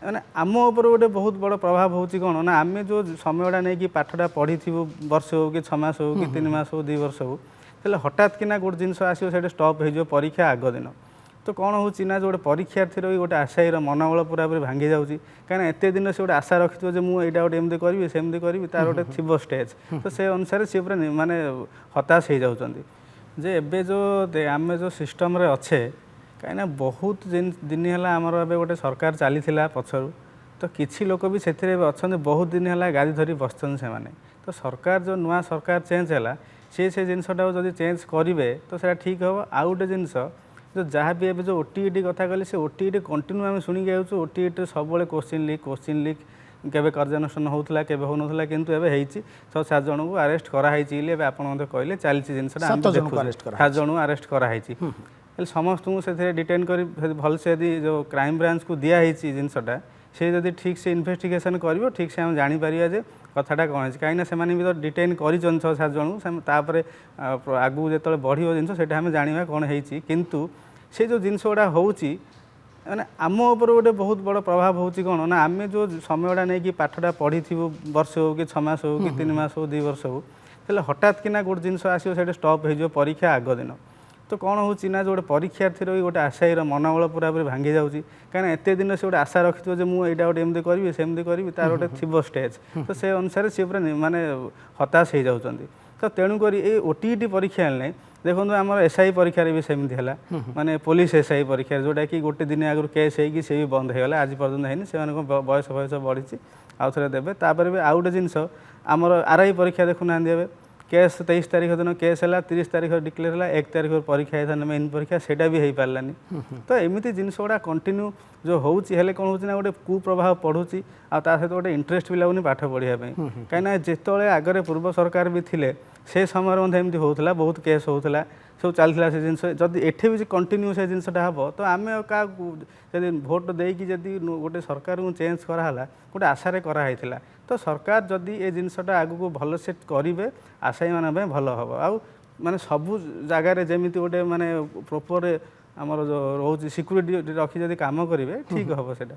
ମାନେ ଆମ ଉପରେ ଗୋଟେ ବହୁତ ବଡ଼ ପ୍ରଭାବ ହେଉଛି କ'ଣ ନା ଆମେ ଯେଉଁ ସମୟଟା ନେଇକି ପାଠଟା ପଢ଼ିଥିବୁ ବର୍ଷ ହେଉ କି 6 ମାସ ହେଉ କି 3 ମାସ ହେଉ 2 ବର୍ଷ ହେଉ ହେଲେ ହଠାତ୍ କିନା ଗୋଟେ ଜିନିଷ ଆସିବ ସେଇଟା ଷ୍ଟପ୍ ହେଇଯିବ ପରୀକ୍ଷା ଆଗ ଦିନ ତ କ'ଣ ହେଉଛି ନା ଯେଉଁ ଗୋଟେ ପରୀକ୍ଷାର୍ଥୀର ବି ଗୋଟେ ଆଶାୟୀର ମନୋବଳ ପୁରାପୁରି ଭାଙ୍ଗି ଯାଉଛି କାହିଁକିନା ଏତେ ଦିନ ସେ ଗୋଟେ ଆଶା ରଖିଥିବ ଯେ ମୁଁ ଏଇଟା ଗୋଟେ ଏମିତି କରିବି ସେମିତି କରିବି ତାର ଗୋଟେ ଥିବ ଷ୍ଟେଜ୍ ତ ସେ ଅନୁସାରେ ସିଏ ପୁରା ମାନେ ହତାଶ ହେଇଯାଉଛନ୍ତି ଯେ ଏବେ ଯେଉଁ ଆମେ ଯେଉଁ ସିଷ୍ଟମ୍ରେ ଅଛେ କାହିଁକିନା ବହୁତ ଦିନ ହେଲା ଆମର ଏବେ ଗୋଟେ ସରକାର ଚାଲିଥିଲା ପଛରୁ ତ କିଛି ଲୋକ ବି ସେଥିରେ ଏବେ ଅଛନ୍ତି ବହୁତ ଦିନ ହେଲା ଗାଦି ଧରି ବସିଛନ୍ତି ସେମାନେ ତ ସରକାର ଯେଉଁ ନୂଆ ସରକାର ଚେଞ୍ଜ ହେଲା ସେ ଜିନିଷଟାକୁ ଯଦି ଚେଞ୍ଜ କରିବେ ତ ସେଇଟା ଠିକ୍ ହେବ। ଆଉ ଗୋଟେ ଜିନିଷ ଯେଉଁ ଯାହା ବି ଏବେ ଯେଉଁ OTET କଥା କହିଲେ ସେ OTET କଣ୍ଟିନ୍ୟୁ ଆମେ ଶୁଣିକି ଯାଉଛୁ OTET ସବୁବେଳେ କୋଶ୍ଚିନ୍ ଲିକ୍ କେବେ କାର୍ଯ୍ୟାନୁଷ୍ଠାନ ହେଉଥିଲା କେବେ ହେଉନଥିଲା କିନ୍ତୁ ଏବେ ହେଇଛି 6-7 ଜଣଙ୍କୁ ଆରେଷ୍ଟ କରାହେଇଛି ବୋଲି ଏବେ ଆପଣ ମୋତେ କହିଲେ ଚାଲିଛି ଜିନିଷଟା 7 ଜଣଙ୍କୁ ଆରେଷ୍ଟ କରାହେଇଛି ହେଲେ ସମସ୍ତଙ୍କୁ ସେଥିରେ ଡିଟେନ୍ କରି ଭଲସେ ଯଦି ଯେଉଁ କ୍ରାଇମ୍ ବ୍ରାଞ୍ଚକୁ ଦିଆହେଇଛି ଜିନିଷଟା ସେ ଯଦି ଠିକ୍ ସେ ଇନଭେଷ୍ଟିଗେସନ୍ କରିବ ଠିକ୍ ସେ ଆମେ ଜାଣିପାରିବା ଯେ କଥାଟା କ'ଣ ହେଇଛି କାହିଁକିନା ସେମାନେ ବି ତ ଡିଟେନ୍ କରିଛନ୍ତି 6-7 ଜଣଙ୍କୁ ତାପରେ ଆଗକୁ ଯେତେବେଳେ ବଢ଼ିବ ଜିନିଷ ସେଇଟା ଆମେ ଜାଣିବା କ'ଣ ହେଇଛି କିନ୍ତୁ ସେ ଯେଉଁ ଜିନିଷ ଗୁଡ଼ା ହେଉଛି ମାନେ ଆମ ଉପରେ ଗୋଟେ ବହୁତ ବଡ଼ ପ୍ରଭାବ ହେଉଛି କ'ଣ ନା ଆମେ ଯେଉଁ ସମୟଟା ନେଇକି ପାଠଟା ପଢ଼ିଥିବୁ ବର୍ଷ ହେଉ କି 6 ମାସ ହେଉ କି 3 ମାସ ହେଉ 2 ବର୍ଷ ହେଉ ହେଲେ ହଠାତ୍ କିନା ଗୋଟେ ଜିନିଷ ଆସିବ ସେଇଟା ଷ୍ଟପ୍ ହେଇଯିବ ପରୀକ୍ଷା ଆଗ ଦିନ ତ କ'ଣ ହେଉଛି ନା ଯେଉଁ ଗୋଟେ ପରୀକ୍ଷାର୍ଥୀର ବି ଗୋଟେ ଆଶାୟୀର ମନୋବଳ ପୁରାପୁରି ଭାଙ୍ଗି ଯାଉଛି କାହିଁକିନା ଏତେ ଦିନ ସେ ଗୋଟେ ଆଶା ରଖିଥିବ ଯେ ମୁଁ ଏଇଟା ଗୋଟେ ଏମିତି କରିବି ସେମିତି କରିବି ତାର ଗୋଟେ ଥିବ ଷ୍ଟେଜ୍ ତ ସେ ଅନୁସାରେ ସିଏ ପୁରା ମାନେ ହତାଶ ହେଇଯାଉଛନ୍ତି ତ ତେଣୁକରି ଏଇ OTET ପରୀକ୍ଷା ହେଲେ ଦେଖନ୍ତୁ ଆମର SI ପରୀକ୍ଷାରେ ବି ସେମିତି ହେଲା ମାନେ ପୋଲିସ SI ପରୀକ୍ଷାରେ ଯେଉଁଟାକି ଗୋଟେ ଦିନ ଆଗରୁ କେସ୍ ହେଇକି ସେ ବି ବନ୍ଦ ହେଇଗଲା ଆଜି ପର୍ଯ୍ୟନ୍ତ ହେଇନି ସେମାନଙ୍କ ବୟସ ବଢ଼ିଛି ଆଉ ଥରେ ଦେବେ ତାପରେ ବି ଆଉ ଗୋଟେ ଜିନିଷ ଆମର RI ପରୀକ୍ଷା ଦେଖୁନାହାନ୍ତି ଏବେ କେସ୍ 23 ତାରିଖ ଦିନ କେସ୍ ହେଲା 30 ତାରିଖ ଡିକ୍ଲେୟାର ହେଲା 1 ତାରିଖରୁ ପରୀକ୍ଷା ହେଇଥାନ୍ତା ମେନ୍ ପରୀକ୍ଷା ସେଇଟା ବି ହେଇପାରିଲାନି ତ ଏମିତି ଜିନିଷ ଗୁଡ଼ା କଣ୍ଟିନ୍ୟୁ ଯେଉଁ ହେଉଛି ହେଲେ କ'ଣ ହେଉଛି ନା ଗୋଟେ କୁପ୍ରଭାବ ପଡ଼ୁଛି ଆଉ ତା ସହିତ ଗୋଟେ ଇଣ୍ଟରେଷ୍ଟ ବି ଲାଗୁନି ପାଠ ପଢ଼ିବା ପାଇଁ କାହିଁକିନା ଯେତେବେଳେ ଆଗରେ ପୂର୍ବ ସରକାର ବି ଥିଲେ ସେ ସମୟରେ ମଧ୍ୟ ଏମିତି ହେଉଥିଲା ବହୁତ କେସ୍ ହେଉଥିଲା ସବୁ ଚାଲିଥିଲା ସେ ଜିନିଷ ଯଦି ଏଠି ବି କଣ୍ଟିନ୍ୟୁ ସେ ଜିନିଷଟା ହେବ ତ ଆମେ କାହାକୁ ଯଦି ଭୋଟ୍ ଦେଇକି ଯଦି ଗୋଟେ ସରକାରଙ୍କୁ ଚେଞ୍ଜ କରାହେଲା ଗୋଟେ ଆଶାରେ କରାହେଇଥିଲା ତ ସରକାର ଯଦି ଏ ଜିନିଷଟା ଆଗକୁ ଭଲସେ କରିବେ ଆଶାୟୀମାନଙ୍କ ପାଇଁ ଭଲ ହେବ ଆଉ ମାନେ ସବୁ ଜାଗାରେ ଯେମିତି ଗୋଟେ ମାନେ ପ୍ରପର ଆମର ଯେଉଁ ରହୁଛି ସିକ୍ୟୁରିଟି ରଖି ଯଦି କାମ କରିବେ ଠିକ୍ ହେବ ସେଇଟା।